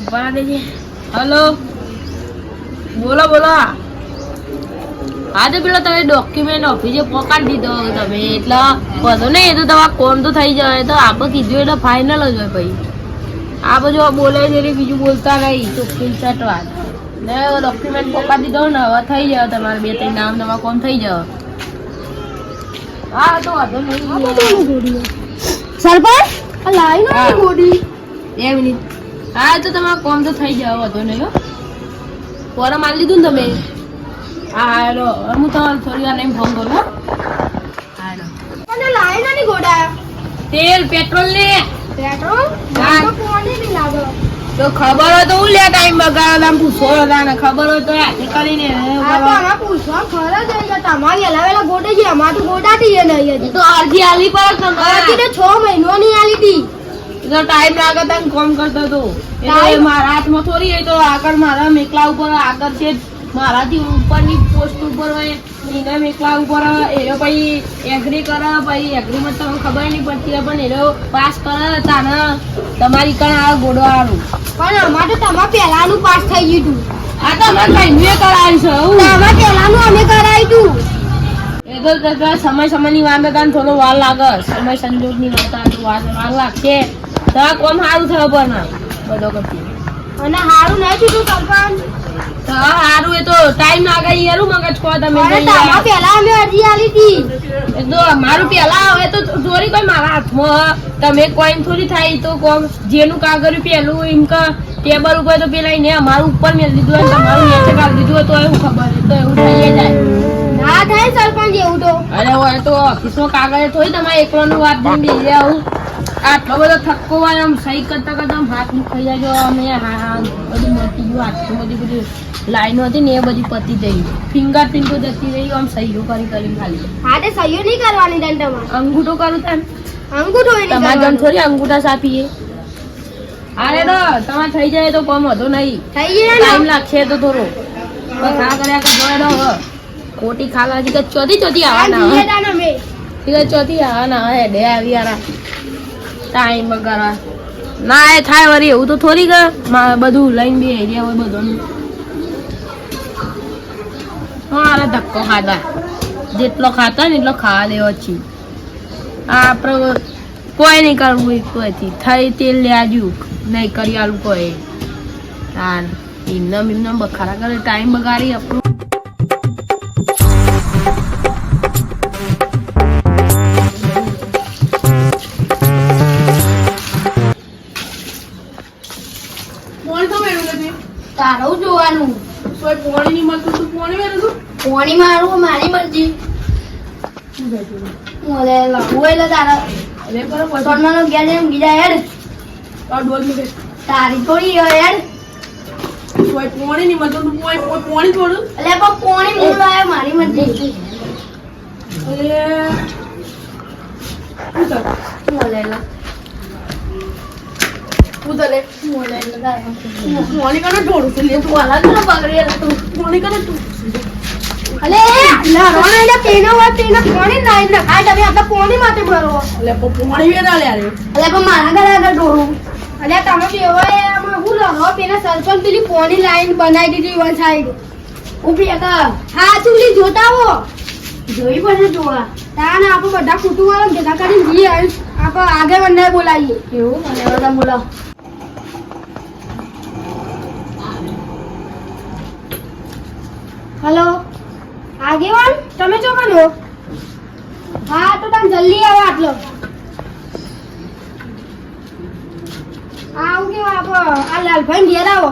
ઉભા દેજે. હલો, બોલો બોલો. હા તો પેલો તમે ડોક્યુમેન્ટ ઓફિસે પકડી દીધો તમે એટલે બધો નહીં, એ તો તમારે કોમ તો થઈ જાય. તો આપણે કીધું એટલે ફાઇનલ જ હોય. ભાઈ આ બધું બોલે છે બીજું બોલતા નહીં, ચોખ્ખી સટ વાત. ને ડોક્યુમેન્ટ પકડી દીધો ને હવે થઈ જાય તમારે 2-3 નામ તમારે કોમ થઈ જાય. હા તો વાંધો નહીં. સરપંચ લાઈ ના ગોડી 2 મિનિટ. હા તો તમારે કોમ તો થઈ જાય, વાંધો નહીં. હો ફોરમ આલી દીધું ને તમે. હા હેલો, હું તમારે થોડી વાર નહીં ફોન કરું. હા મને લાઈ ના ગોડા તેલ પેટ્રોલ ને પેટ્રોલ હા. તો કોને નહીં લાગે તો ખબર હોય તો હું લે ટાઈમ બગાડો. આમ પૂછો ને ખબર હોય તો હાથે કરીને આ તો આમાં પૂછવા ખરા જ છે. તમારી વેલા ગોડે છે, અમાર તો ગોડાતી છે નહીં. તો અરજી આલી પર આથી તો 6 મહિનો ની આલી હતી. તો ટાઈમ લાગે તને કોમ કરતો તો એટલે મારા હાથમાં થોડી હોય. તો આગળ મારા મેકલા ઉપર આગળ છે, મારાથી ઉપરની પોસ્ટ ઉપર હોય એના મેકલા ઉપર એનો પછી એગ્રી કરે. પછી એગ્રીમાં તમને ખબર નહીં પડતી પણ એનો પાસ કરે તાને તમારી કણ આવે ગોડો આવું. પણ અમાર તો તમાર પહેલાનું પાસ થઈ ગયું હતું. આ તો અમારે કઈ કરાવી છે તમાર પહેલાનું અમે કરાવ્યું હતું. એ તો સમયની વાત હતા ને થોડો વાર લાગે. સમય સંજોગની વાત વાર લાગશે. તમારે કોમ સારું થયો પણ બધો કરતી અને હારું નહીં થયું સરપંચ. સારું એ તો ટાઈમ લાગે યાર. મગજ કહો તમે. તમાર પહેલા અમે અરજી આલી હતી. એ તો મારું પેલા હવે તો થોડી કોઈ મારા હાથમાં તમે કોઈ થોડી થાય. તો કોમ જેનું કાગળ પેલું એમ કે ટેબલ ઉપર તો પેલા ને અમારું ઉપર મેળ દીધું હોય તમારું નીચે કાઢી દીધું હોય તો એવું ખબર તો એવું થઈ જાય. ના થાય સરપંચ એવું તો. અરે હોય તો ઓફિસમાં કાગળ થોડી તમારે એકલાનું વાત દઈને આવું. આટલો બધો થક્કો હોય આમ સહી કરતા કરતા હાથ ખાઈ જાય. અમે હા બધું મટી ગયું. આટલું બધી લાઈનો હતી ને એ બધી પતી જઈ. ફિંગરપ્રિન્ટો જતી રહી. આમ સહીઓ કરી ખાલી. હા તે સહીઓ નહીં કરવાની તને. તમારે અંગૂઠો કરું તને અંગૂઠો નહીં તમારે જેમ થોડી અંગૂઠા સાપીએ. અરે તો તમારે થઈ જાય તો કોમ હતો નહીં. થઈ જાય ટાઈમ લાગશે તો થોડો ખા કર્યા કે જોડે ખોટી ખાલા કે ચોથી આવવાના ચોથી આવવાના હેડે આવી યાર ટાઈમ બગાડવા ના એ થાય વળી. એવું તો થોડી બધું લઈને બે એરિયા હોય બધું. હા ધક્કો ખાધા જેટલો ખાતા ને એટલો ખાવા દેવો છે. આપણે કોઈ નહીં કરવું કોઈથી થઈ તેલ લેજુ નહીં કરી આલું કોઈ. હા એમને બખારા કરે ટાઈમ બગાડી આપણું. તારું જોવાનું પોણી ની મળતું તું પોણી વેરું તું પોણી મારું મારી મરજી. ઓલે લાવું એટલે તારા અરે બરોબર સોનાનો ગયા એમ બીજા હેડ ડોલ મી તારી થોડી હેડ. પોણી ની મળતું તું પોણી થોડું એટલે પણ પોણી મૂળ આવ્યો મારી મરજી. ઓલે લા ઉદલે ઓલે લા પોણી કને ઢોળું છે લે તું વાલા તો બગડે તું પોણી કને તું અલે લા રોણે એટલે તેનો વાત તેનો પોણી નાઈ ના ખાય. તમે આપડા પોણી માટે ભરો એટલે પોણી વેરા લે આરે એટલે પણ મારા ઘરે આગળ ઢોળું. અલે તમે બેવાય આમાં હું લહો પેલા સરપંચ પેલી પોણી લાઈન બનાવી દીધી વન સાઈડ ઉપી હતા. હા ચૂલી જોતા હો જોઈ પડે જોવા તાને આપણે બધા કુટુંબ ભેગા કરીને જઈએ. આપણે આગળ વંડાય બોલાવીએ. એવું મને બધા બોલાવો. હેલો આગેવાન તમે છો કનો? હા તો તમે જલ્દી આવો. આટલો આવું કેવું આપો આ લાલભાઈ ઘેર આવો.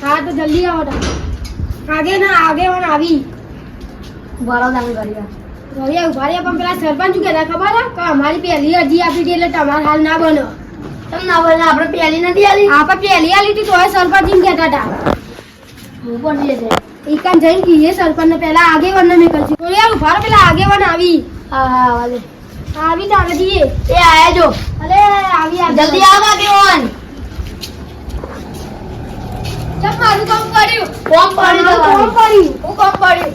હા તો જલ્દી આવો તમે. આગેવાન આવી બરોડા કરી ઉભા રહ્યા. પણ પેલા સરપંચ શું કહેતા ખબર છે કે અમારી પહેલી અરજી આપી હતી એટલે તમારે હાલ ના બનો. તમે ના બને આપણે પહેલી નથી આલી. આપણે પહેલી આલી હતી તો સરપંચ એમ કહેતા હતા. હું પણ જે છે એકાન જઈને કહીએ સરપંચ ને પેલા આગેવાન ને મેં કરશું. તો યાર ઉભા રહો પેલા આગેવાન આવી. હા હા વાલે આવી તારે જઈએ. એ આયા જો. અરે આવી જલ્દી આવો આગેવાન. ચમ મારું કામ કર્યું. કોમ પડ્યું. હું કામ પડ્યું.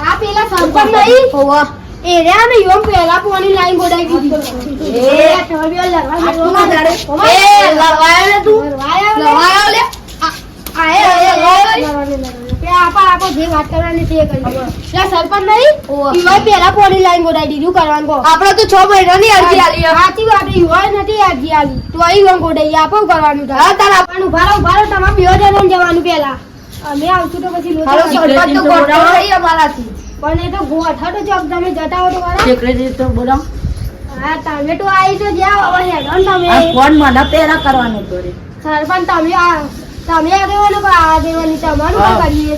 આ પેલા સરપંચ નહીં હોવા એ રહ્યા ને યોમ પહેલા પોની લાઈન ગોડાઈ દીધી એ, ઠળિયો લડવા આટલું વધારે. એ લડવાયો ને તું? લડવાયો લે આપો જે વાત કરવાની તે કરી પેલા સરપંચ નહીં ઈવાય પહેલા પોની લાઈન ગોડાઈ દીધું કરવાનું કહો આપણે તો 6 મહિનાની અરજી આલી હે. સાચી વાત ઈવાય નથી અરજી આલી તો અહીં વન ગોડાઈ આપો કરવાનું થાય હા, તારા આપવાનું ભારો તમારે બેહો જવાનું જવાનું પહેલા અમે આવશું તો પછી લોચા હાલો, કરશું. સરપંચ તો ગોઠવો નહીં અમારાથી. પણ એ તો ગોઠા તો ચોક તમે જતા હો તો ખરા. સેક્રેટરી તો બોલાવો. હા તમે તો આવી તો જાઓ હવે હેડો ને તમે આ ફોન મને પહેલા કરવાનો હતો રે. સરપંચ તમે આગેવાનો કો આગેવાની તમારું હા. કો કરીએ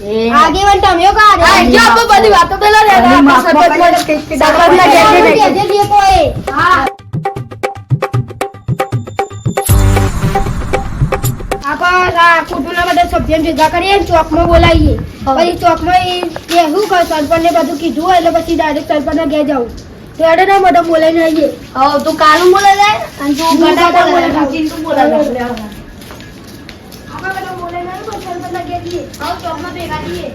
એ આગેવાન તમે કો હા, જો આપણે બધી વાતો પેલા રે. સરપંચ આપણે સરપંચના ઘેર જઈને. જે જે કોઈ હા. આ કુટુંબના બધા સભ્યોને ભેગા કરીએ ને ચોકમાં બોલાવીએ પછી ચોકમાં એ શું કહે સરપંચને બધું કીધું હોય એટલે પછી ડાયરેક્ટ સરપંચના ઘેર જવું તો એડે ના બધા બોલાવીને આવીએ હવે તું કાલું બોલે રે અને તું હું ગડા ગડા બોલે બોલે, ચિંટુ બોલે રે. આપણે બધા બોલાવીને આવીએ પછી સરપંચના ઘેર જઈએ આવો ચોકમાં ભેગા થઈએ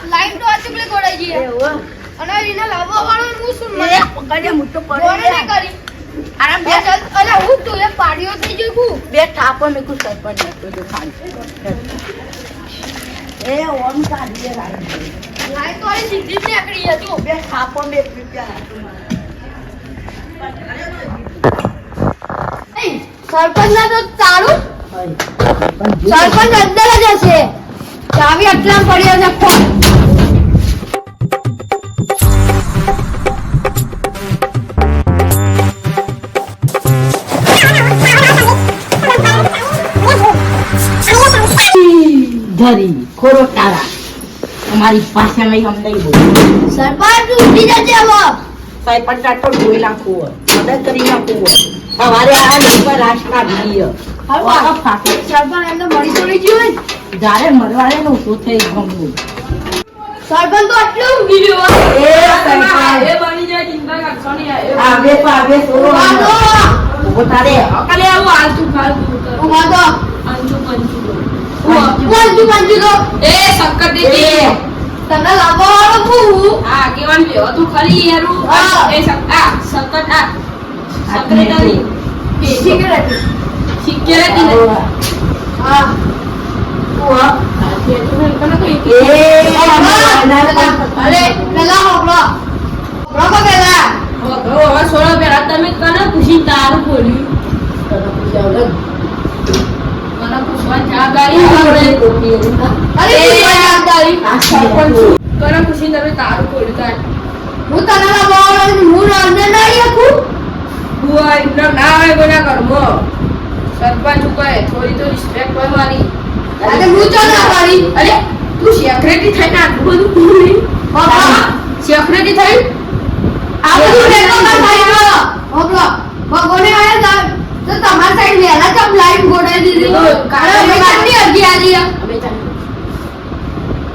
લાઈન તો આચું પેલી ગોળાઈ જઈએ એવું? અને એને લાવવા વાળો હું શું એ પકડ્યા, હું તો પડી ગોળે ગયા. નહીં કરી આરામ બે બે જણ- અલા હું તું એક પાડીઓ થઈ ગયું હું બે ઠાપો મેં કુછ સરપંચ હતો જો ખાલી. એ ઓમ કાઢીએ રાઈ. લાઈન તો આની સીધી જ નીકળી હતી બે ઠાપો મેં રૂપિયા સરપંચ ના તો ચાલુ સરપંચ સરપંચ અંદર જ હશે ચાવી આટલા પડ્યો છે ખો ધરી ખોરો તારા અમારી પાસે નહીં અમને બોલ. સરપંચ ઉઠી જજે હવે સાહેબ પણ તો ધોઈ નાખવું હોય, મદદ કરી નાખવું હોય. સવારે આ નંબર રાજકા દઈએ હલવા. ફાટે સરપંચ એમને મળી તો નહીં ગયું હોય. જ્યારે મરવાડે નું શું થઈ ગયું. સરપંચ તો આટલું ઊંઘી રહ્યો એ સરપંચ. એ બની જાય ચિંતા કરશો નહીં આવે તો આવે સોરો ઉભો તારે અકલે આવું આલતું ફાલતું ઉભા તો અંચુ પંચુ પંચુ પંચુ તો એ શક્કર દીદી એ તને લાવવા વાળો હું આ કેવાન બેહો તું ખરી યારું હા. એ શક્કર આ સેક્રેટરી સિગરેટ સિક્યુરિટી ને હા અરે પેલા હોબળો હોબળો પેલા હવે સોળો પેલા તમે કને પૂછી તારું બોલ્યું મને પૂછવા જવાબદારી આપણે અરે જવાબદારી કને પૂછી તમે તારું બોલ્યું તાર હું તને લાવવા વાળો છું. હું અંદર નહીં શકું બુઆ ઇન્ટર ના આવે કોના કરમો સરપંચ કહે થોડી તો રિસ્પેક્ટ કરવાની અરે હું ચાલ પાડી અરે તું સેક્રેટરી થઈને આટલું બધું બોલી બાબા સેક્રેટરી થઈ આ બધું રેકો ના થાય હોબળો ભગોને આયા તો તમારા સાઈડ વેલા ચમ લાઈન ગોડાઈ દીધી કારણ મેં કેટલી અરજી આલી અમે ચાલ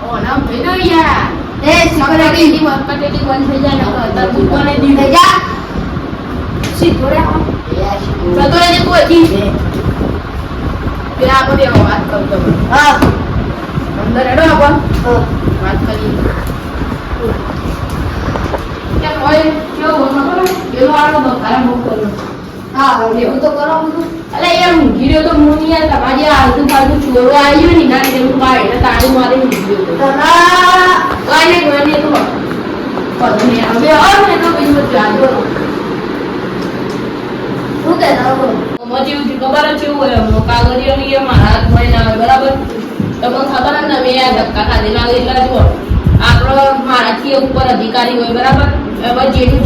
ઓ નામ ભેનો યાર એ સિક્યુરિટી ની માર્કેટિંગ બંધ થઈ જાય ને તાર તું કોને દી જા સીધો રે સતો રે તું હતી પેલા આપણે બે વાત કરતો હા અંદર હેડો આપો વાત કરી કે હોય કેવું ખબર પેલો આલો બકારા બહુ કર્યો હા એવું તો કરો બધું અલે યાર ઊંઘી રહ્યો તો હું યાર તમારી આજુ બાજુ ચોરો આવ્યો ને ના એટલે હું બહાર એટલે તાળી મારે ઊંઘી ગયો તના તો ગઈ તો પધું ને હવે આવ ને તો બીજું બધું જાજો શું કે ના બોલ મજી ઉઠી ખબર જ કેવું હોય એમનો કાગળિયોની એ મારા હાથમાં ના આવે બરાબર તમને ખબર જ ને મેં આ ધક્કા ખાધેલા હોય એટલા જુઓ આપણો મારાથી ઉપર અધિકારી હોય બરાબર હવે જેનું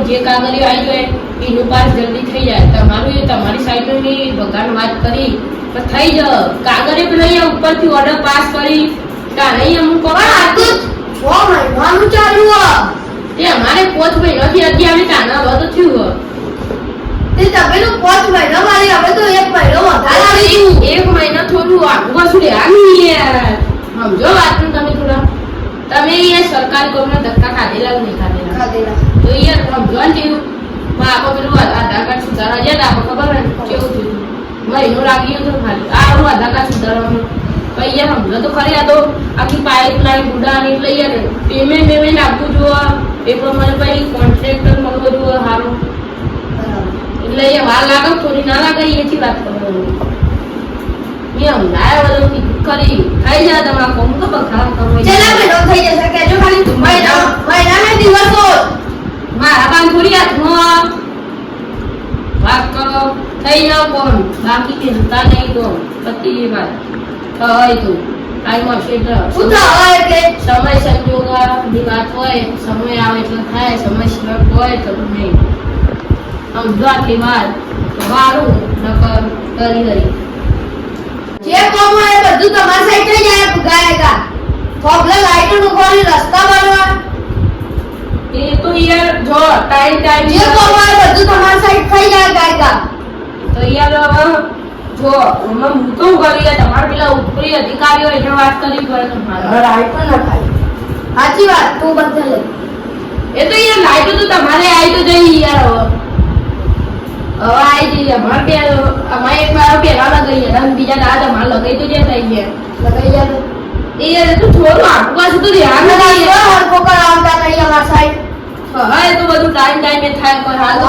જે કાગળિયો આવી જાય એનું પાસ જલ્દી થઈ જાય તમારું એ તમારી સાઈડની ભગવાન વાત કરી તો થઈ જ કાગળિયો પેલા અહીંયા ઉપરથી ઓર્ડર પાસ કરી તારે અહીંયા હું કહું પણ આ તો 6 મહિનાનું ચાલુ તે અમારે 5 મહિનાથી અત્યારે તાના બધું થયું તે તમેનું 5 મહિના મારી હવે તો 1 મહિનો વધારે આવી એક મહિના થોડું આગું પાછું રહ્યા યાર સમજો વાતનું તમે થોડા તમે યાર સરકારી કોમના ધક્કા ખાધેલા કે નહીં ખાધેલા તો યાર સમજો ને જેવું આપણે પેલું આધાર કાર્ડ સુધારવા ગયા હતા આપણે ખબર ને કેવું થયું મહિનો લાગી ગયો તો ખાલી આ હું આધાર કાર્ડ સુધારવાનું ભાઈ યાર હમણાં તો ખરી આ તો આખી પાઇપલાઇન ગુડાની એટલે યાર પેમેન્ટ આપવું જોઈએ એ પ્રમાણે ભાઈ કોન્ટ્રાક્ટર મળવો જોઈએ સારું એટલે એ વાર લાગે થોડી ના લાગે એથી વાત કરવાની મેં હમણાં બધું કરી થઈ જાય તમારા કોમ તો બખા કરો ચલા મેડો થઈ જશે કેજો ખાલી મહિનાના દિવસો મારા કામ થોડી હાથમાં વાત કરો થઈ જાવ કોમ બાકી ચિંતા નહીં તો પતિ વાત થાય તો ટાઈમ હશે તો શું થાય એટલે સમય સંજોગની વાત હોય સમય આવે એટલે થાય સમય સિવાય હોય તો નહીં અમદાવાદની વાત તો મારું નકર કરી જે કામ હોય એ બધું તમારી સાઈડ થઈ જાય ભગાયેગા પ્રોબ્લેમ લાઈટો નુકવાની રસ્તા બનવા એ તો યાર જો ટાઈમ જે કામ હોય એ બધું તમારી સાઈડ થઈ જાય ગાયગા તો યાર હવે જો હું તો કરી તમારા પેલા ઉપરી અધિકારીઓ એટલે વાત કરવી પડે તમારે હવે રાઈટ ન થાય સાચી વાત તું બધે લે એ તો યાર લાઈટો તો તમારે આવી તો જઈ યાર હવે આવી જઈએ અમારે એક વાર પેલા લગાઈ ગયા અને બીજા દાદા અમારે લગાઈ તો જે થઈ ગયા લગાઈ જાય એ યાર તો થોડું આખું પાછું તો ધ્યાન લગાઈ નથી હરકો કરાવતા નહીં અમારી સાઈડ હા એ તો બધું ટાઈમ એ થાય પણ હાલ તો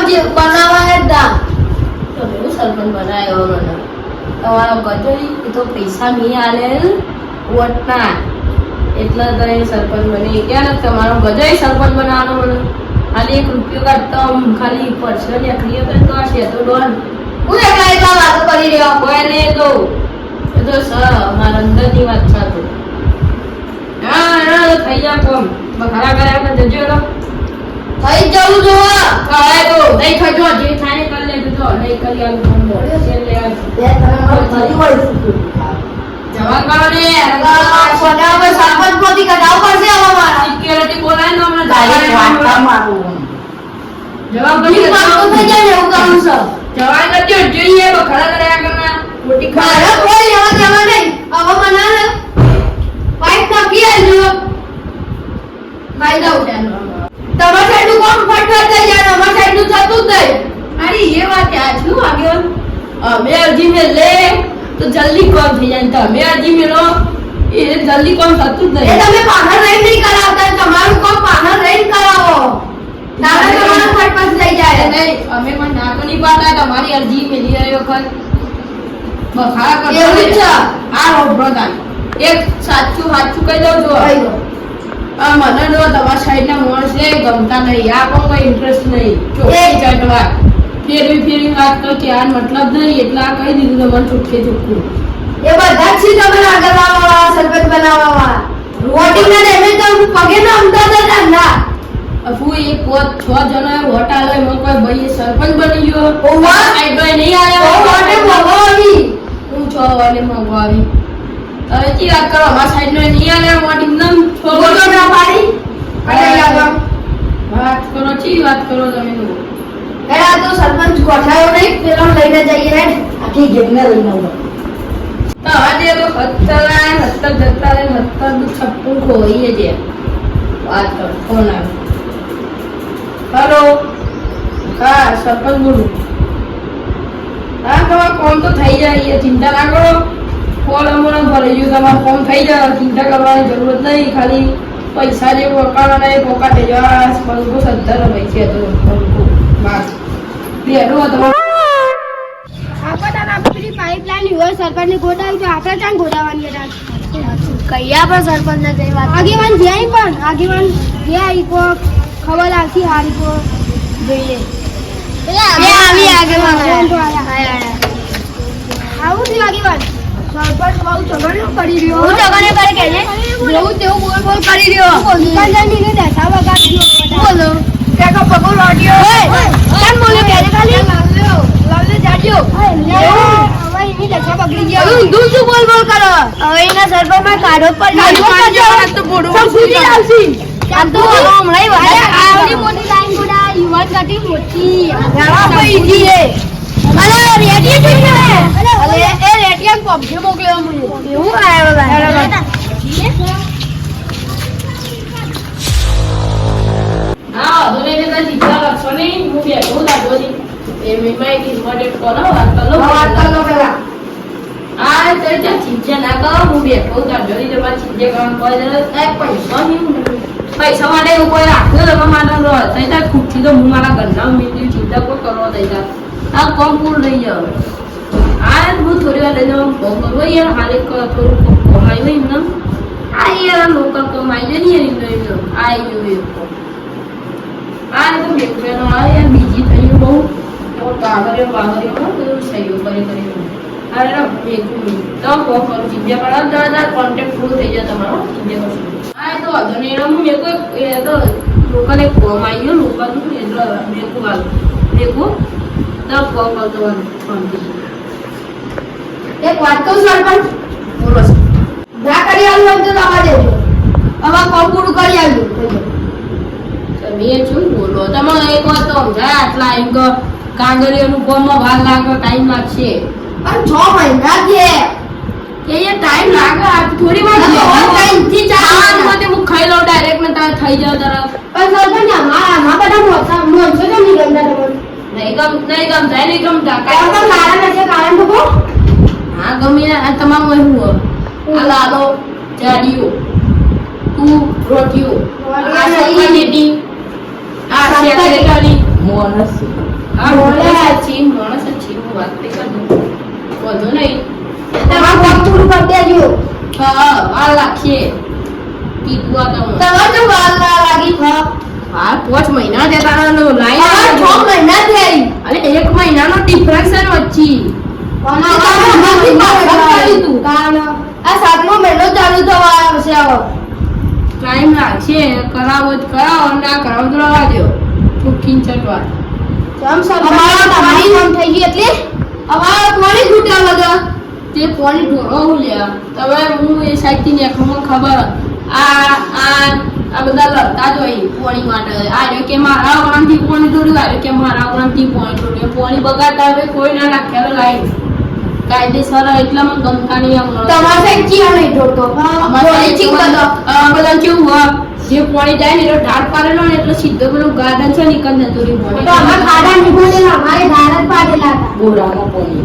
જે બનાવવા જ દામ તો એવું સરપંચ બનાવ્યો મને તમારો ગજોઈ એ તો પૈસા મી આલે વોટના એટલે તો એ સરપંચ બની ગયા ને તમારો ગજોઈ સરપંચ બનાવવાનો મને ખાલી 1 રૂપિયો કાઢતો ખાલી પર્સન આખરી તો આ છે તો ડોન હું એકલા વાતો કરી રહ્યો કોઈ ને તો એ તો મારા અંદરની વાત છે તો હા થઈ જા કોમ બખાડા કર્યા કે જજો તો થઈ જવું જોવા કાય તો નહીં ખજો જે થાય કરી લેજો તો નહીં કરી આલું કોમ બોલ્યો છે લે બે તને ફરી વળી જવાબ કરો ને સોના પર સરપંચ માંથી કઢાવ પડશે હવે મારા સિક્યોરિટી બોલાય ને હમણાં ડાયરેક્ટ વાંચતા મારું જવાબ બધી કરી વાતો થઈ જાય ને એવું કામ છે જવાબ કરજો જોઈએ બખાડા કર્યા કરના મોટી મારા કોઈ લેવા દેવા નહીં હવે મને ને પાઇપ નાખી આલજો ફાયદા ઉઠાનો તમારા સાઈડ નું કોમ ફટફટ થઈ જાય અમારા સાઈડ નું થતું જ નહીં અરે એ વાત આજનું આગળ અમે અરજી મેં લે તો જલ્દી કોમ થઈ જાય તમે અરજી મેળો એ જલ્દી કોમ થતું જ એ નહીં તમે બહાર રહીને નહીં કરાવતા તમારું કામ બહાર રહીને કરાવો નાના તમારા ફટફટ થઈ જાય નહીં અમે પણ ના તો નહીં પાડતા તમારી અરજી મેલી આવ્યો વખત બખાડા કરતો એવું જ છે. આ રોબડો તાન એક સાચું કહી દઉં જો કહી દો. મને જો તમારા સાઈડ ના માણસ છે ગમતા નહીં આ પણ કોઈ ઇન્ટરેસ્ટ નહીં ચોખ્ખી ચટવા ફેરવી વાત તો ત્યાં મતલબ નહીં એટલે આ કહી દીધું તમને ચોખ્ખે ચોખ્ખું એ બધા જ છે તમે આગળ વાળા સરપંચ બનાવવા વાળા વોટિંગ ના ડેમેજ તો પગે ના અમતા હતા ના અફુ એ 5-6 જણા વોટ આલે એમાં કોઈ ભાઈ સરપંચ બની ગયો ઓવા સાઈડ ભાઈ નહીં ઓ આયા વોટે ભગવાની હું 6 વાગે મગો આવી હવે કી વાત કરો અમારા સાઈડ નો નહીં આલે વોટ એકદમ બોલો ના પાડી અને આગળ વાત કરો ચી વાત કરો તમે લોકો એડા તો સરપંચ ગોઠાયો નહીં પેલો લઈને જઈએ રે આખી ગેમને લઈને આવો તો આજે તો હત્તર જતા રહે હત્તર છપ્પું ખોઈએ છે વાત કરો ફોન આવ્યો હેલો હા સરપંચ બોલું હા તમારે કોમ તો થઈ જાય ચિંતા ના કરો ફોન અમારે ભરાઈ ગયું તમારે કોમ થઈ જાય ચિંતા કરવાની જરૂરત નહીં ખાલી પૈસા જે પોકાળવાના એ પોકાટે જવા પંખો 70 પૈસે હતો પંખો બસ બેઠો તમારે આપણે પેલી પાઇપલાઇન હોય સરપંચ ને ગોડાવી તો આપણે ક્યાં ગોડાવાની હતા કયા પર સરપંચ ને જઈ વાત આગેવાન જાય પણ આગેવાન જાય કો ખબર આવતી હારી કો જોઈએ આવી આગેવાન આવું જ આગેવાન સરપંચ બહુ ઝઘડો કરી રહ્યો હું ઝઘડો કરે કે ને જેવું તેવું બોલ બોલ કરી રહ્યો દુકાનદારની ને દશા વગાડ્યો બોલો તેકો પગો લોડ્યો કેમ બોલે કે ખાલી લાવલે જાડ્યો હવે એની દશા બગડી ગઈ હવે ઊંધું શું બોલ બોલ કરો હવે એના સરપંચ માં કાઢો પર તો બોડો સુજી લાવસી આમ તો હમણાં આવડી મોટી લાઈન ગોડા યુવાન કાટી મોટી ગાવા પડી ગઈ અરે રેડિયો જોઈ લે અરે એ રેડિયો પબજી મોકલ્યો મને એવું આવ્યો ભાઈ હા દોને ને તો ચિંતા કરશો નહીં હું બેઠો દાદોજી એ મેમાઈ કી મોડે કોનો વાત કરો વાત કરો પેલા આ તો ત્યાં ચીજે ના કરો હું બેઠો તાર જોડી જવા ચીજે કામ કરે પૈસા નહીં પૈસા માટે એવું કોઈ રાખ્યો તમે માટે રહો થઈ તાર ખુરશી તો હું મારા ઘરના મેળવી ચિંતા કોઈ કરો થઈ તાર આ કોમ પૂરું લઈ જાવ આ હું થોડી વાર લઈ જાઉં કોમ કરવો યાર હાલે થોડું કમાઈ હોય એમને આ યાર લોકલ કમાઈ જાય ને એમને આ ગયું આ તો બેઠેલો આ યાર બીજી થઈ બહુ કાગળિયો બાગળિયો બધું સહયોગ કરી અરે ભેગું તો કોમ કરું ચીજ્યા કરો દાદા કોન્ટેક્ટ પૂરો થઈ જાય તમારો ચીજ્યા કરશું હા એ તો વાંધો નહીં હું મેં કોઈ એ તો લોકોને કોમ આવી ગયો લોકોનું એટલે મેકું મેકું તો કોમ કરતો એક વાત કહું સરપંચ બોલો ના કરી આવું હોય તો તમારે દેજો હવે કોમ પૂરું કરી આવજો તમે શું બોલો તમે એક વાત તો સમજાય આટલા એમ કે કાંગરીઓનું કોમમાં વાર લાગે ટાઈમ લાગશે પણ 6 મહિના છે એ ટાઈમ લાગે થોડી વાર થી 4 માટે હું ખાઈ લઉં ડાયરેક્ટ ને તારે થઈ જાવ તરફ પણ સરપંચ આમાં બધા મોસો જ નહીં ગમતા તમને નહીં ગમતા કારણ તો કારણ છે કારણ તો કહો હા ગમે આ તમામ એવું આ લાલો જાડીઓ તું રોટીઓ આ સકલેટી આ સેક્રેટરી મોનસ આ મોણસ છે હું વાત નહીં કરતો વધુ નહીં તમારું કામ પૂરું કરી દેજો હા વાર લાગશે કીધું આ તમને તમારે તો વાર ના લાગી હા હા 5 મહિના જતા લાઈન 6 મહિના થઈ અરે 1 મહિનાનો ડિફરન્સ છે વચ્ચે આ 7મો મહિનો ચાલુ થવા આવ્યો છે હવે ટાઈમ લાગશે કરાવો તો કરાવો ના કરાવો તો રવા દો ચૂકીને ચટવા જમ સરપંચ તમારી કામ થઈ ગઈ એટલે અમારો કોની છૂટ્યા લગા તે પોણી ઢોરો લ્યા તમે હું એ સાઈડ થી નેખમાં ખબર આ બધા લડતા જ હોય પોણી માટે આ રહ્યો કે મારા વાળાથી પોણી ઢોર્યું આ રહ્યો કે મારા વાળાથી પોણી ઢોર્યું પોણી બગાડતા હવે કોઈ ના નાખેલો લાઈન કાયદેસર એટલામાં ગમતા નહીં આમ તમારે સાઈડ ચિયા નહીં ઢોરતો અમારે બધા કેવું હોય જે પાણી જાય ને એટલે ઢાળ પાડેલો ને એટલે સીધો પેલું ગાર્ડન છે નીકળ જતો રહ્યું પાણી તો અમાર ખાડા નીકળેલા અમારે ધાર જ પાડેલા હતા ગોરામાં પોની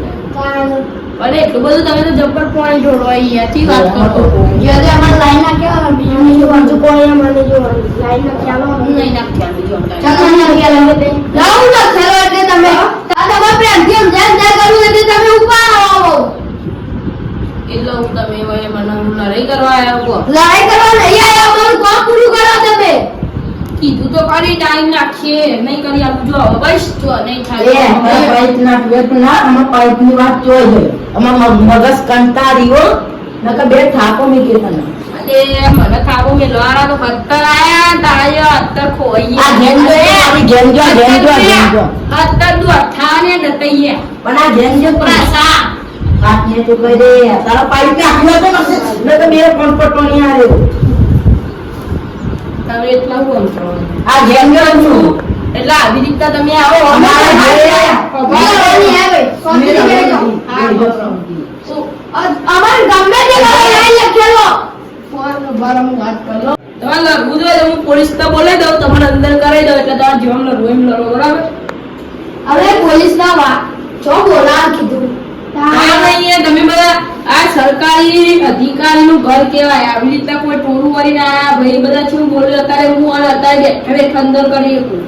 અરે એટલું બધું તમે તો જબ્બર પાણી ઢોળો અહીંયાથી વાત કરો જ્યારે અમાર લાઈન નાખ્યા બીજું બાજુ કોઈ મને જો લાઈન નાખ્યા નહીં નાખ્યા બીજો ચાલો નાખ્યા લાવ લખેલો એટલે તમે તમારે પ્રેમથી સમજાય કરવું એટલે તમે ઉપર આવો એટલે હું તમે મને લડાઈ કરવા આવ્યા કહો લડાઈ કરવા નહીં આવ્યા અમારું કામ પૂરું કરો તમે કીધું તો કરી ટાઈમ નાખીએ નહીં કરી આપું જો બસ જો નહીં એ થાય પાઇપ ના પીએ તો ના અમાર પાઇપ ની વાત જોઈ છે અમાર મગજ કંટાળ્યો નકર બે થાકો મીકે તને અરે મને થાકો મેલવાના તો અત્તર આયા તાળીઓ અત્તર ખોઈ આ ગેંજો મારી ગેંજો અત્તર દુ અઠાને નતઈએ પણ આ ગેંજો પ્રસા હાથને તો કહી દે તારા પાઇપ ને આખલો તો નકર બે કોણપટોણી આરે તમે એટલા બોલ છો આ ગેંજો છું એટલે આવી રીતના તમે આવો અમારા ઘરે નહીં આવે કોન્ફિડન્સ બેઠો અમાર ગમે તે લાઈન લખેલો તમારે લડવું જોઈએ તો હું પોલીસ તો બોલાવી દઉં તમને અંદર કરાવી દઉં એટલે તમારે જેમ લડવું એમ લડો બરાબર હવે પોલીસ ના વા જો બોલા કીધું આ નહીં તમે બધા આ સરકારી અધિકારીનું ઘર કહેવાય આવી રીતના કોઈ ટોળું કરીને આયા ભાઈ બધા શું બોલ્યો અત્યારે હું અને અત્યારે બેઠા અંદર કરી શકું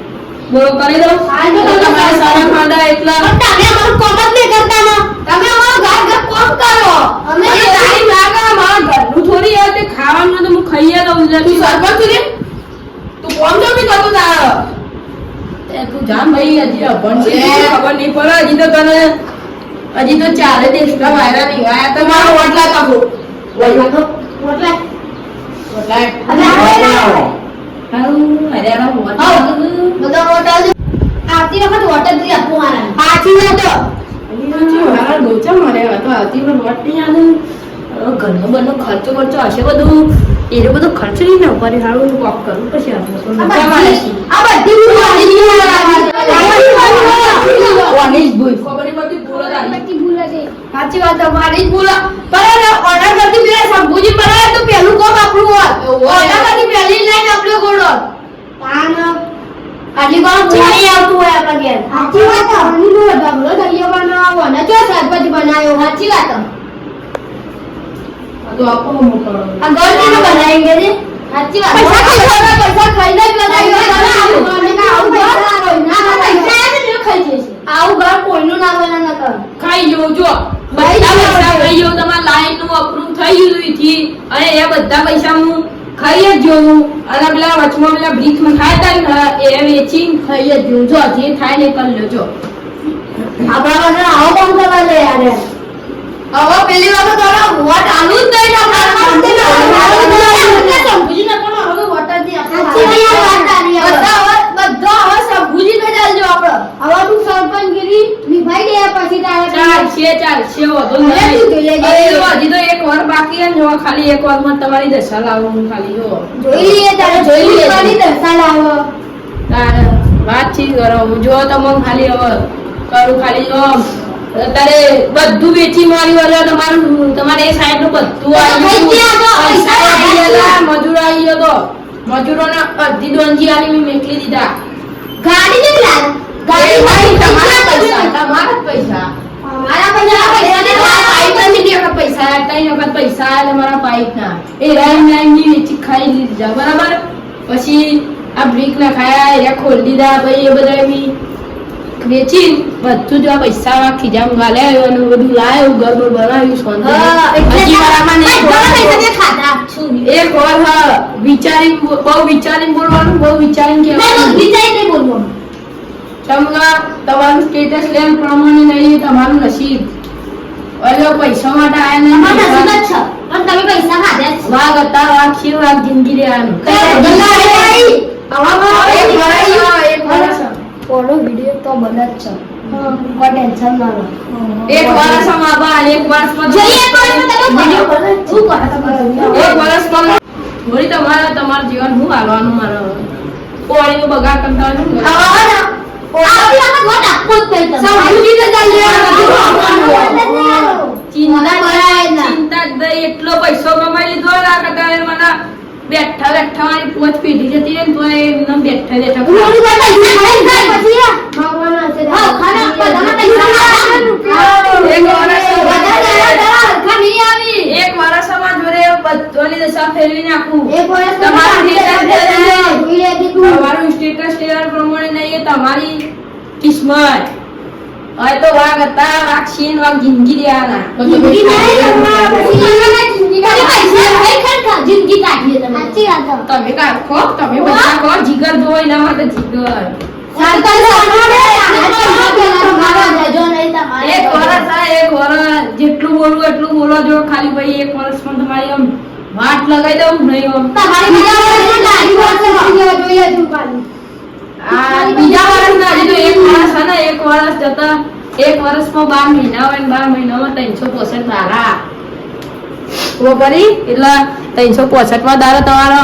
બોલો કરી દઉં હાલ તો તમે તમારા સારા ખાડા એટલા પણ તમે અમારું કામ જ નહીં કરતા ને તમે અમારું ઘર ઘર કામ કરો અમે મને ટાઈમ લાગે મારા ઘરનું થોડી આવે તે ખાવાનું તો હું ખાઈએ તો તું સરપંચ રે તું કોમ જો બી કરતો તારો તું જાન ભાઈ હજી અભણ છે ખબર નહીં પડે હજી તો ચારે દેશના વાયરા નહીં આયા તમારો વડલા કાપો વૈયો તો એટલે હરિયાણા બધા વોટ આવતી વખત વોટ જ આપવું મારા પાછી વોટ ઘરનો બધો ખર્ચો હશે બધું એ બધો ખર્ચ નહીં ને ઉપર હારું કોક કરવું પછી આ બધી કોની જ ભૂલ ખબર બધી ભૂલ જ આવી. ભૂલ છે સાચી વાત તમારી જ ભૂલ પણ ઓર્ડર કરતી પેલા શંભુજી બનાવે તો પેલું કોમ આપણું હોત ઓર્ડર કરતી પહેલી લાઈન આપણો ગોળો તાન આજી કોણ ચાલી આવતું હોય આપણા ઘેર સાચી વાત આની નો ઢગલો દરિયો બનાવો ને જો શાકભાજી બનાવ્યો સાચી વાત તો આપો મોકલો. આ ઘર કેનું બનાવેંગે રે? સાચી વાત. પૈસા ખાઈને જ બનાવ્યું. આવું ઘર કોઈનું ના બને ન કર. ખાઈ જવું જો બધા પૈસા ખાઈ જવું તમારા લાઈન નું અપ્રૂવ થઈ ગયું ઈથી અને એ બધા પૈસા હું ખાઈ જ જોઉં અને પેલા વચમાં પેલા બ્રીક માં ખાતા ને એ વેચીને ખાઈ જ જોઉં જો જે થાય ને કરી લો જો આપણા પાસે આવો કોણ કરવા લે યાર. હવે પેલી વખત તારા વોટ આલુ જ નહીં સંભુજી ને પણ હવે વોટ જ નહીં આપતા. બધા હવે સંભુજી ને ચાલજો આપણે. હવે તું સરપંચગીરી નિભાઈ દે પછી ચાલશે વધુ નહીં હજી તો એક વાર બાકી છે ને જો ખાલી એક વાર માં તમારી દશા લાવું હું ખાલી જો જોઈ લઈએ તારે જોઈ લઈએ મારી દશા લાવો. તારે વાતચીત કરો હું જો તમે ખાલી હવે કરું ખાલી જો તારે બધું વેચી મારી વાળા તમારે એ સાઈડ નું બધું આવી ગયું મજૂર આવી ગયો તો મજૂરોને અડધી ડોંજી આલી મેં મેકલી દીધા ગાડી નહીં લાવ. ગાડી ગાડી તમારા પૈસા અમારા પૈસા પૈસા ત્રણ વખત પૈસા આલે મારા પાઇપ ના એ લાઈન ની વેચી ખાઈ લીધા બરાબર પછી આ બ્રિક ના ખાયા એ ખોલી દીધા ભાઈ એ બધા એવી વેચી બધું જો પૈસા રાખી જામ ગાલે અને બધું લાવ્યું ઘર બનાવ્યું એક વાર વિચારી બહુ વિચારીને બોલવાનું બહુ વિચારીને કહેવાનું તમારું સ્ટેટસ લેમ પ્રમાણે નહીં તમારું નસીબ ઓલો પૈસા માટે આયા નહીં વાઘ હતા વાઘ છે વાઘ જિંદગી રહેવાનું એક વર્ષ ઓનો વિડિયો તો બને જ છે. કોઈ ટેન્શન ના લો. એક વર્ષમાં બાર એક વર્ષમાં જઈએ વિડિયો બને શું કરે તમે? એક વર્ષમાં થોડી તમારું જીવન હું હાલવાનું મારો પાણીનો બગાડ કરતા હોય ને આવા વોટ આપવો જ નહીં તમે. સમજીને ચાલજો. ચિંતા ચિંતા જ નહીં એટલો પૈસો કમાઈ લીધો ના કરતા મને બેઠા બેઠા મારી પોચ પીધી જતી ને તો એમને બેઠા બેઠા એક વર્ષમાં જોડે બધાની દશા ફેરવી નાખું તમારું સ્ટેટસ લેવલ પ્રમાણે નહીં એ તમારી કિસ્મત હવે તો વાઘ હતા વાઘ છીન વાઘ જિંદગી દેવાના તમે કાઢો તમે બધા કહો જીગર જો એના માટે જીગર એક વર્ષ જેટલું બોલવું એટલું બોલો જો ખાલી ભાઈ એક વર્ષમાં તમારી આમ વાટ લગાઈ દઉં નહીં આમ બીજા વર્ષ ના હજી તો એક વર્ષ છે ને એક વર્ષ જતા એક વર્ષમાં 12 મહિના હોય ને 12 મહિનામાં 365 દાડા કરી એટલે 365 માં દાડા તમારો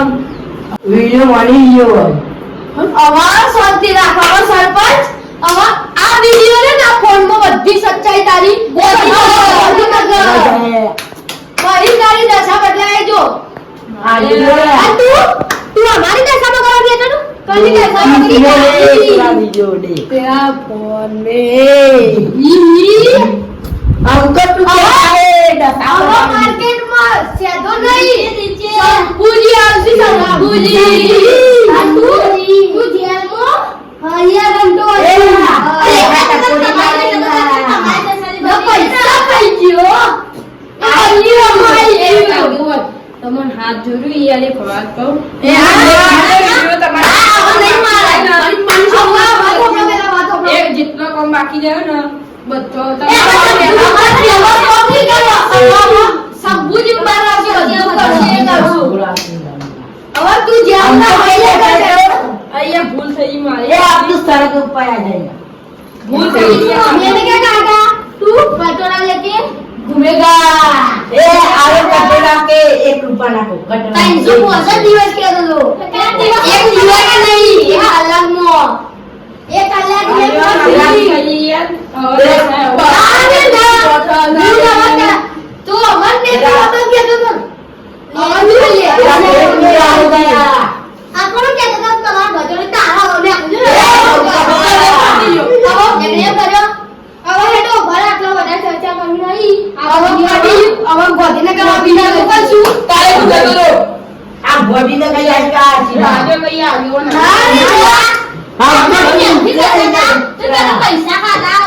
વિડિયો મળી ગયો હોય. અવાર શાંતિ રાખો અવાર સરપંચ અવાર આ વિડિયો ને ના ફોનમાં બધી સચ્ચાઈ તારી મારી તારી દશા બદલાય જો આ વિડિયો આ તું અમારી દશામાં કરવા દે તું કલી દશા વિડિયો દે તેરા ફોન મે અંકલ તું આવો માર્કેટમાં સેદો નહીં સંપૂજી આવશે સંપૂજી આ તું જેલમાં હરિયા ગંટો પૈસા ખાઈ ગયો તમને હાથ જોડું યાર એક વાત કહું એક જેટલો કામ બાકી રહ્યો ને બધો સંપૂજી બાર આવશે હવે તું અહીંયા ભૂલ થઈ મારી એ આપનું સડક ઉપર આ જાય ભૂલ થઈ ગઈ मैंने क्या कहा था तू कटोरा लेके घूमेगा ए आवे कटोरा के 1 रुपया नाखो कटोरा 365 દિવસ કે તો એક દિવસ કે નહીં એક અલગ મો એક અલગ તો અમન ને તો અમન કે તો અમન લે આપણો કે તો તમાર બજોડી તારા ઓને આપજો હવે કર્યો હવે હેડો ભર આટલો બધા ચર્ચા કરવી નહીં હવે ગોધીને કરવા બીજા લોકો પૈસા ખાધા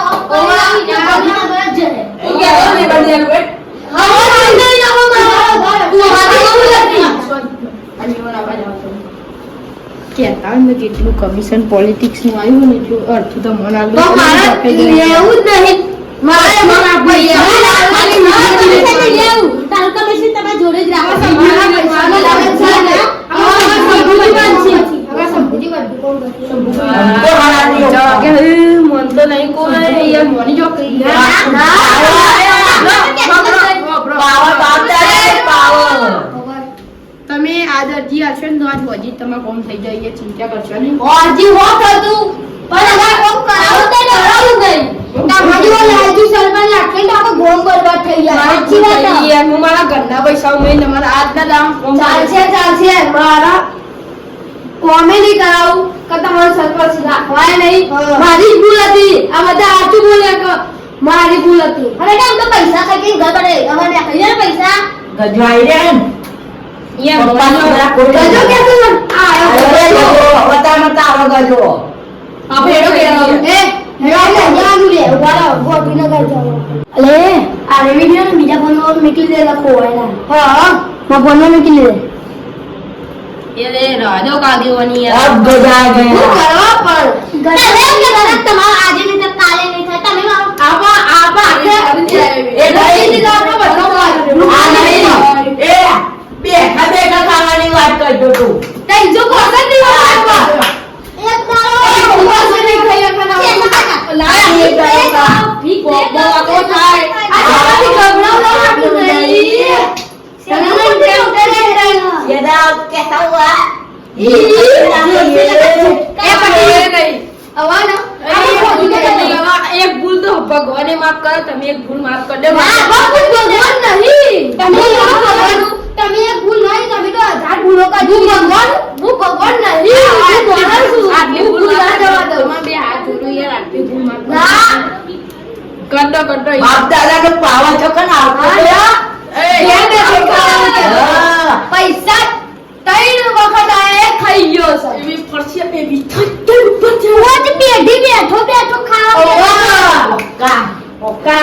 કેટલું કમિશન પોલિટિક્સ નું આવ્યું ને એટલું અર્થ તો મને એવું જ નહીં મારે જોડે જ મન તો નહીં કોઈ યાર મોની જો તમે આજ અરજી આપશો ને તો આજ હજી તમે કોમ થઈ જાય ચિંતા કરશો નહીં અરજી હોત હતું પણ હવે કોમ કરાવું તો ડરાવું નહીં તમારી ઓ લાલજી સરપંચ લાગે તો આખો ગોમ બરબાદ થઈ જાય સાચી વાત યાર હું મારા ઘરના પૈસા મેં તમારા આજના દામ કોમ ચાલશે મારા કોમે નહીં કરાવું કે તમારો સરપંચ રાખવાય નહીં મારી જ ભૂલ હતી આ બધા સાચું બોલ્યા કે મારી ભૂલ હતી અરે કેમ તો પૈસા કઈ ઘર પડે અમારે કહીએ ને પૈસા ગજવાઈ રે ને યાર ગજો કે તું આપણે એડો કે અલે આ વિડિયો ને બીજા ફોનમાં મોકલી દે લખો હા મા ફોનમાં મોકલી દે ये ले राजो कागेवानी यार अब गजा હું गया કરો પણ ગજો તમારા આજે નહીં તો કાલે નહીં થાય તમે મારો આપા એ ભાઈ દીધો બધો આ નહીં એ બેઠા બેઠા ખાવાની વાત કરજો તું તઈ જો કોસન ની વાત આપા એક દાડો કોસન નહીં ખાઈ ખાના લાય એક દાડો ભી કો બવા થાય આ ગબરાવ ના આપું નહીં ये दाव कैसा हुआ एक भूल तो भगवान ने माफ कर તમે એક ભૂલ માફ કરી દો તમે એક ભૂલ નહીં તમે તો 1000 ભૂલો કાઢી હું ભગવાન નહીં આટલી ભૂલ ના જવા દો તમે બે હાથ જોડો યાર આટલી ભૂલ માફ કરતો बाप दादा के पावा चकन आवतो પૈસા 3 વખત આયે ખાઈ ગયો છે એવી પરસે બેબી રોજ પેઢી બેઠો બેઠો ખાવા ओका ओका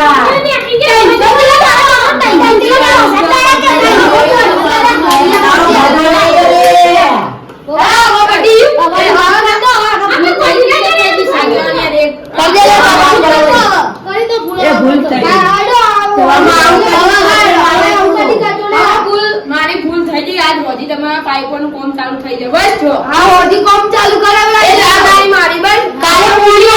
મારી ભૂલ થઈ ગઈ આજ હોજી તમારા પાઇપોનું કામ ચાલુ થઈ જાય બસ જો હા હોજી કોમ ચાલુ કરાવલા એ લાગાઈ મારી બસ કાલે પૂરી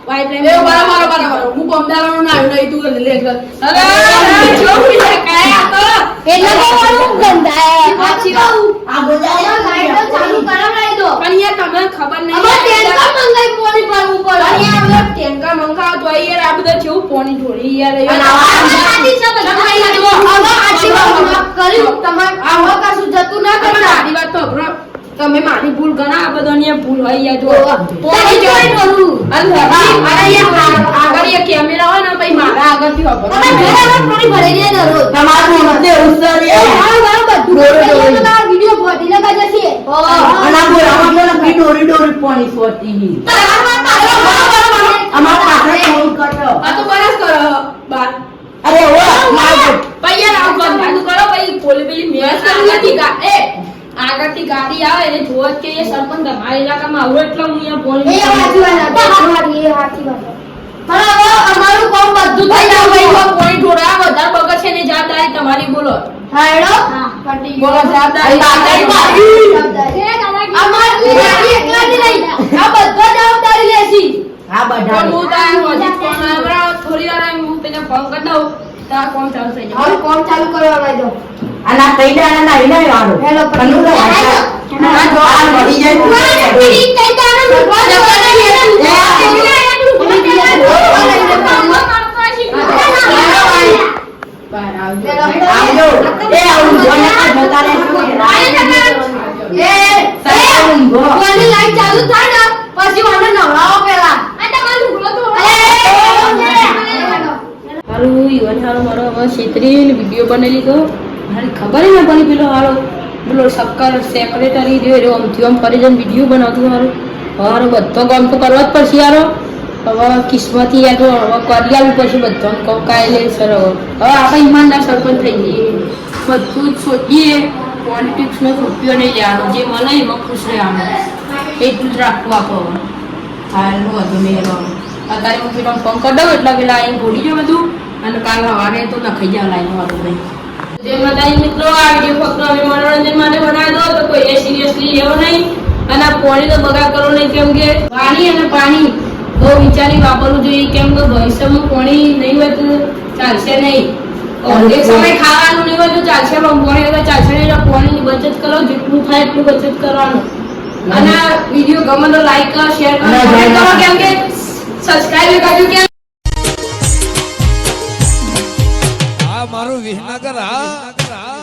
પાઇપલાઈન એ બરાબર હું કોમદારનો ના આવ્યો નહીં તું લે કર અરે જો પીછે કાય આ તો એટલે તો મારું ગંધાય સાચી વાત આ બોલાય લાઈટો ચાલુ કરાવલાઈ દો પણ યાર તમને ખબર નહીં અમાર ટેન્કર મંગાઈ પોણી પર ઉપર પણ યાર બધા ટેન્કર મંગાવો તો યાર આ બધા કેવું પાણી ઢોળી યાર પણ આવા આદી છે બધા હવે આજી વાત કર્યું તમાર આવા કાસુ જતું ના પણ કરતા આની વાત તો અભરો તમે મારી ભૂલ ગણા આ બધાની ભૂલ હોય યાર જો પોણી જોઈ કરું અને મારા યાર આગળ એક કેમેરા હોય ને પછી મારા આગળથી તમે અભરો ઘરે પાણી ભરી દે દરરોજ તમારું મતે ઉસર એ તમારા વિડિયો ફોટી લગા જશે અને બોલામાં કે ડોરી ડોરી પાણી સોતી અમાર પાસે ફોન કરજો આ તો બરસ કરો બાર અરે ઓ માર પછી યાર આવું બંધાતું કરો પછી પોલી પેલી મેસ આગળથી એ આગળથી ગાડી આવે એને જોવો જ કે એ સરપંચ તમારા ઇલાકામાં આવું એટલે હું અહીંયા ફોન એ વાંચી વાત તમારી એ વાંચી વાત પણ હવે અમારું કામ બધું થઈ ભાઈ ગયું ભાઈ પોઈન્ટ થોડા વધારે બગર છે ને જવાબદારી તમારી બોલો હા હેડો બોલો જવાબદારી અમારી ગાડી એકલાની નહીં આ બધો જવાબદારી લેશી હા પણ બધા હું તો આ હોજી ફોન આવરા થોડી વાર હું તેને ફોન કરી દઉં તો આ કોમ ચાલુ થઈ જાય હવે કામ ચાલુ કરવા લાગો અને આ કઈ દાડા ના ઇના વાળો હેલો કનુ તો આ મળી આવજો એ આવું જોને આ જતા રહે કોની લાઈટ ચાલુ થાય ને પછી મને નવડાવો પેલા હારું ઈવન હારો મારો હવે છેતરીને વિડીયો બનાવી લીધો મારી ખબર ન પડી પેલો હારો પેલો શક્કર સેક્રેટરી રહ્યો આમથી આમ કરી જઈને વિડીયો બનાવતું મારું હવે બધો કામ તો કરવા જ પડશે યારો હવે કિસ્મતી યાર તો હવે કરી આવ્યું પછી બધો કહું કાંઈ લે સર હવે આપણે ઈમાનદાર સરપંચ થઈ જઈએ બધું જ સોચીએ પોલિટિક્સનો રૂપિયો નહીં લેવાનો જે મળે એમાં ખુશ રહેવાનું એટલું જ રાખવું આપણું હાલનું હતું નહીં રહેવાનું અત્યારે હું પેલા ફોન કરી દઉં એટલે પેલા અહીં ભૂલી જાઉં બધું અને કાલ સવારે તો નખાઈ જાય લાઈન વાળું નહીં જે માતાજી મિત્રો આ વિડીયો ફક્ત અમે મનોરંજન માટે બનાવી દો તો કોઈ સિરિયસલી લેવો નહીં અને આ પાણી તો બગાડ કરો નહીં કેમ કે પાણી અને પાણી બહુ વિચારી વાપરવું જોઈએ કેમ કે ભવિષ્યમાં પાણી નહીં હોય તો ચાલશે નહીં એક સમય ખાવાનું નહીં હોય તો ચાલશે પણ પાણી વગર ચાલશે નહીં એટલે પાણીની બચત કરો જેટલું થાય એટલું બચત કરવાનું અને આ વિડીયો ગમે તો લાઈક કરો શેર કરો comment કરો કેમ કે સબસ્ક્રાઇબ કરજો કે મારું વિસનગર હા